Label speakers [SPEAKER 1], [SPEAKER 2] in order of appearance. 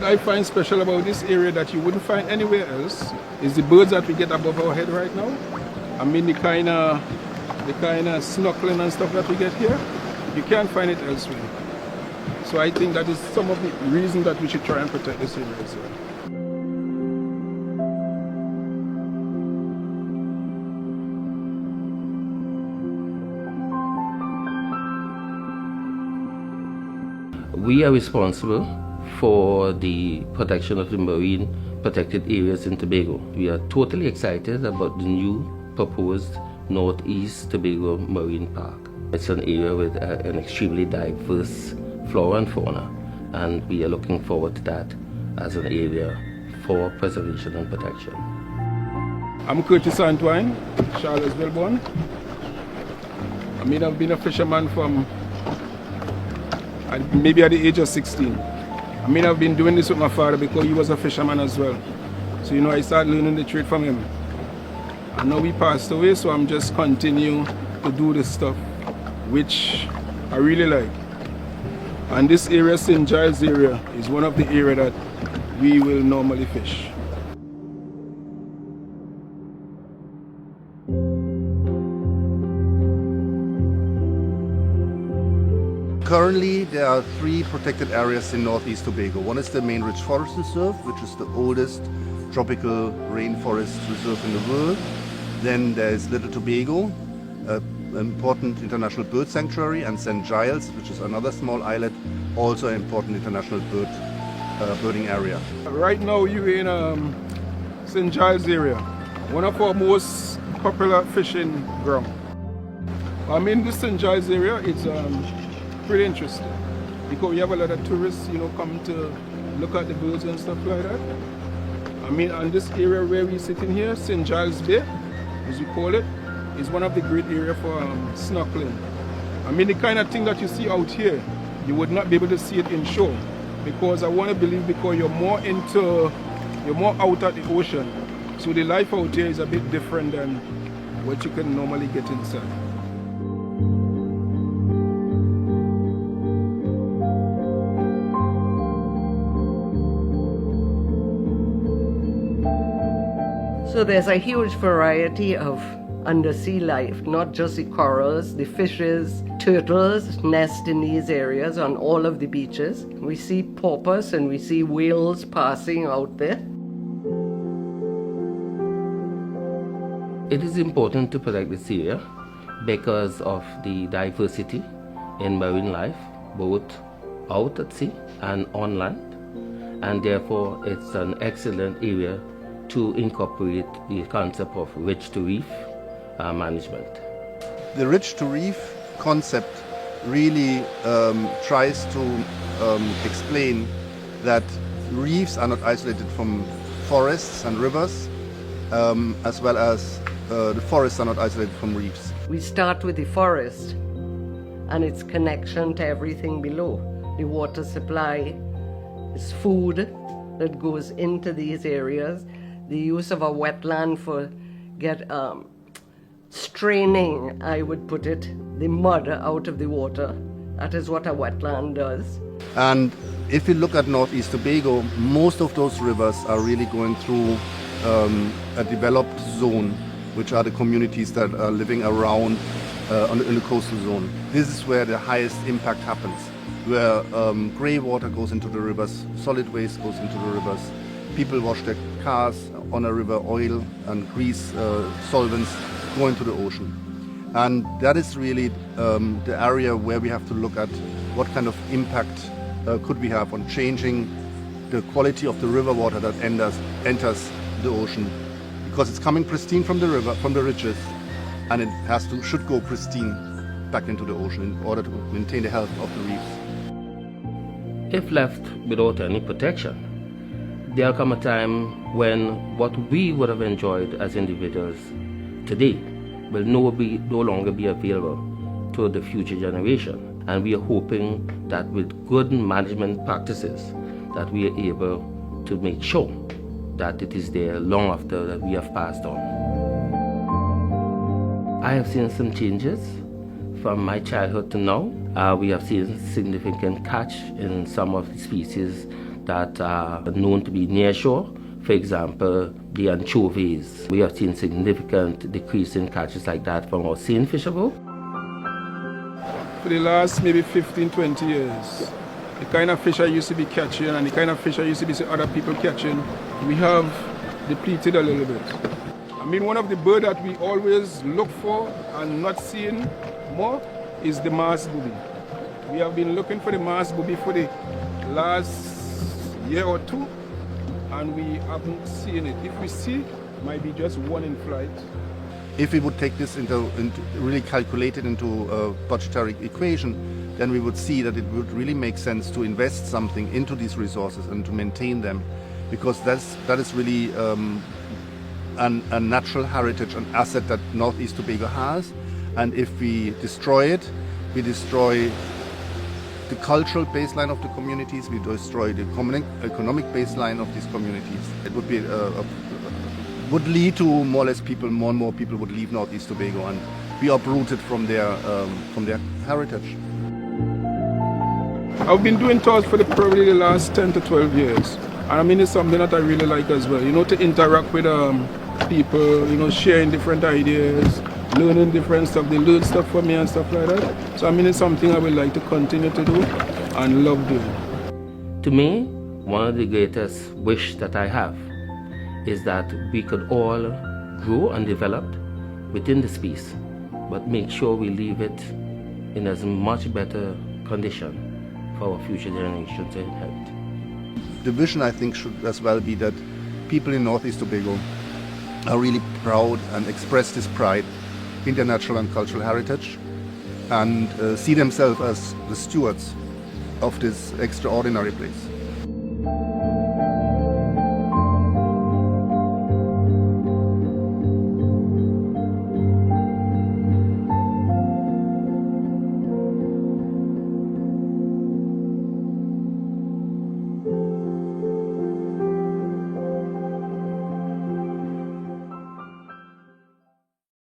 [SPEAKER 1] I find special about this area that you wouldn't find anywhere else is the birds that we get above our head right now. I mean the kind of snorkeling and stuff that we get here, you can't find it elsewhere. So I think that is some of the reasons that we should try and protect this area as well.
[SPEAKER 2] We are responsible for the protection of the marine protected areas in Tobago. We are totally excited about the new proposed North East Tobago Marine Park. It's an area with an extremely diverse flora and fauna, and we are looking forward to that as an area for preservation and protection.
[SPEAKER 1] I'm Curtis Antoine, Charlottesville born. I mean, I've been a fisherman from maybe at the age of 16. I mean, I've been doing this with my father because he was a fisherman as well. So, you know, I started learning the trade from him. And now he passed away, so I'm just continuing to do this stuff, which I really like. And this area, St. Giles area, is one of the areas that we will normally fish.
[SPEAKER 3] Currently, there are 3 protected areas in North East Tobago. One is the main Rich Forest Reserve, which is the oldest tropical rainforest reserve in the world. Then there is Little Tobago, an important international bird sanctuary, and St. Giles, which is another small islet, also an important international birding area.
[SPEAKER 1] Right now, you're in St. Giles area, one of our most popular fishing ground. I mean, this St. Giles area is pretty interesting because we have a lot of tourists, you know, come to look at the birds and stuff like that. I mean, and this area where we're sitting here, St. Giles Bay, as we call it, is one of the great areas for snorkeling. I mean, the kind of thing that you see out here, you would not be able to see it in shore, because I want to believe because you're more out at the ocean, so the life out here is a bit different than what you can normally get inside.
[SPEAKER 4] So there's a huge variety of undersea life, not just the corals, the fishes, turtles nest in these areas on all of the beaches. We see porpoise and we see whales passing out there.
[SPEAKER 2] It is important to protect this area because of the diversity in marine life, both out at sea and on land, and therefore it's an excellent area to incorporate the concept of rich to reef management.
[SPEAKER 3] The rich to reef concept really tries to explain that reefs are not isolated from forests and rivers, as well as the forests are not isolated from reefs.
[SPEAKER 4] We start with the forest and its connection to everything below. The water supply is food that goes into these areas. The use of a wetland for straining, I would put it, the mud out of the water. That is what a wetland does.
[SPEAKER 3] And if you look at North East Tobago, most of those rivers are really going through a developed zone, which are the communities that are living around in the coastal zone. This is where the highest impact happens, where grey water goes into the rivers, solid waste goes into the rivers. People wash their cars on a river, oil and grease solvents go into the ocean. And that is really the area where we have to look at what kind of impact could we have on changing the quality of the river water that enters the ocean. Because it's coming pristine from the river, from the ridges, and it should go pristine back into the ocean in order to maintain the health of the reefs.
[SPEAKER 2] If left without any protection, there'll come a time when what we would have enjoyed as individuals today will no longer be available to the future generation. And we are hoping that with good management practices that we are able to make sure that it is there long after that we have passed on. I have seen some changes from my childhood to now. We have seen significant catch in some of the species that are known to be near shore. For example, the anchovies. We have seen significant decrease in catches like that from our seine fisherfolk.
[SPEAKER 1] For the last maybe 15, 20 years, the kind of fish I used to be catching and the kind of fish I used to be seeing other people catching, we have depleted a little bit. I mean, one of the birds that we always look for and not seeing more is the Mars booby. We have been looking for the Mars booby for the last year or two, and we haven't seen it. If we see, it might be just one in flight.
[SPEAKER 3] If we would take this into really calculate it into a budgetary equation, then we would see that it would really make sense to invest something into these resources and to maintain them, because that is really a natural heritage, an asset that North East Tobago has. And if we destroy it, we destroy the cultural baseline of the communities, we destroy the economic baseline of these communities. It would be would lead to more or less more and more people would leave North East Tobago and be uprooted from their heritage.
[SPEAKER 1] I've been doing tours for probably the last 10 to 12 years. And I mean, it's something that I really like as well, you know, to interact with people, you know, sharing different ideas, learning different stuff. They learn stuff from me and stuff like that. So I mean, it's something I would like to continue to do and love doing.
[SPEAKER 2] To me, one of the greatest wish that I have is that we could all grow and develop within the space, but make sure we leave it in as much better condition for our future generations to inherit.
[SPEAKER 3] The vision, I think, should as well be that people in North East Tobago are really proud and express this pride in their natural and cultural heritage and see themselves as the stewards of this extraordinary place.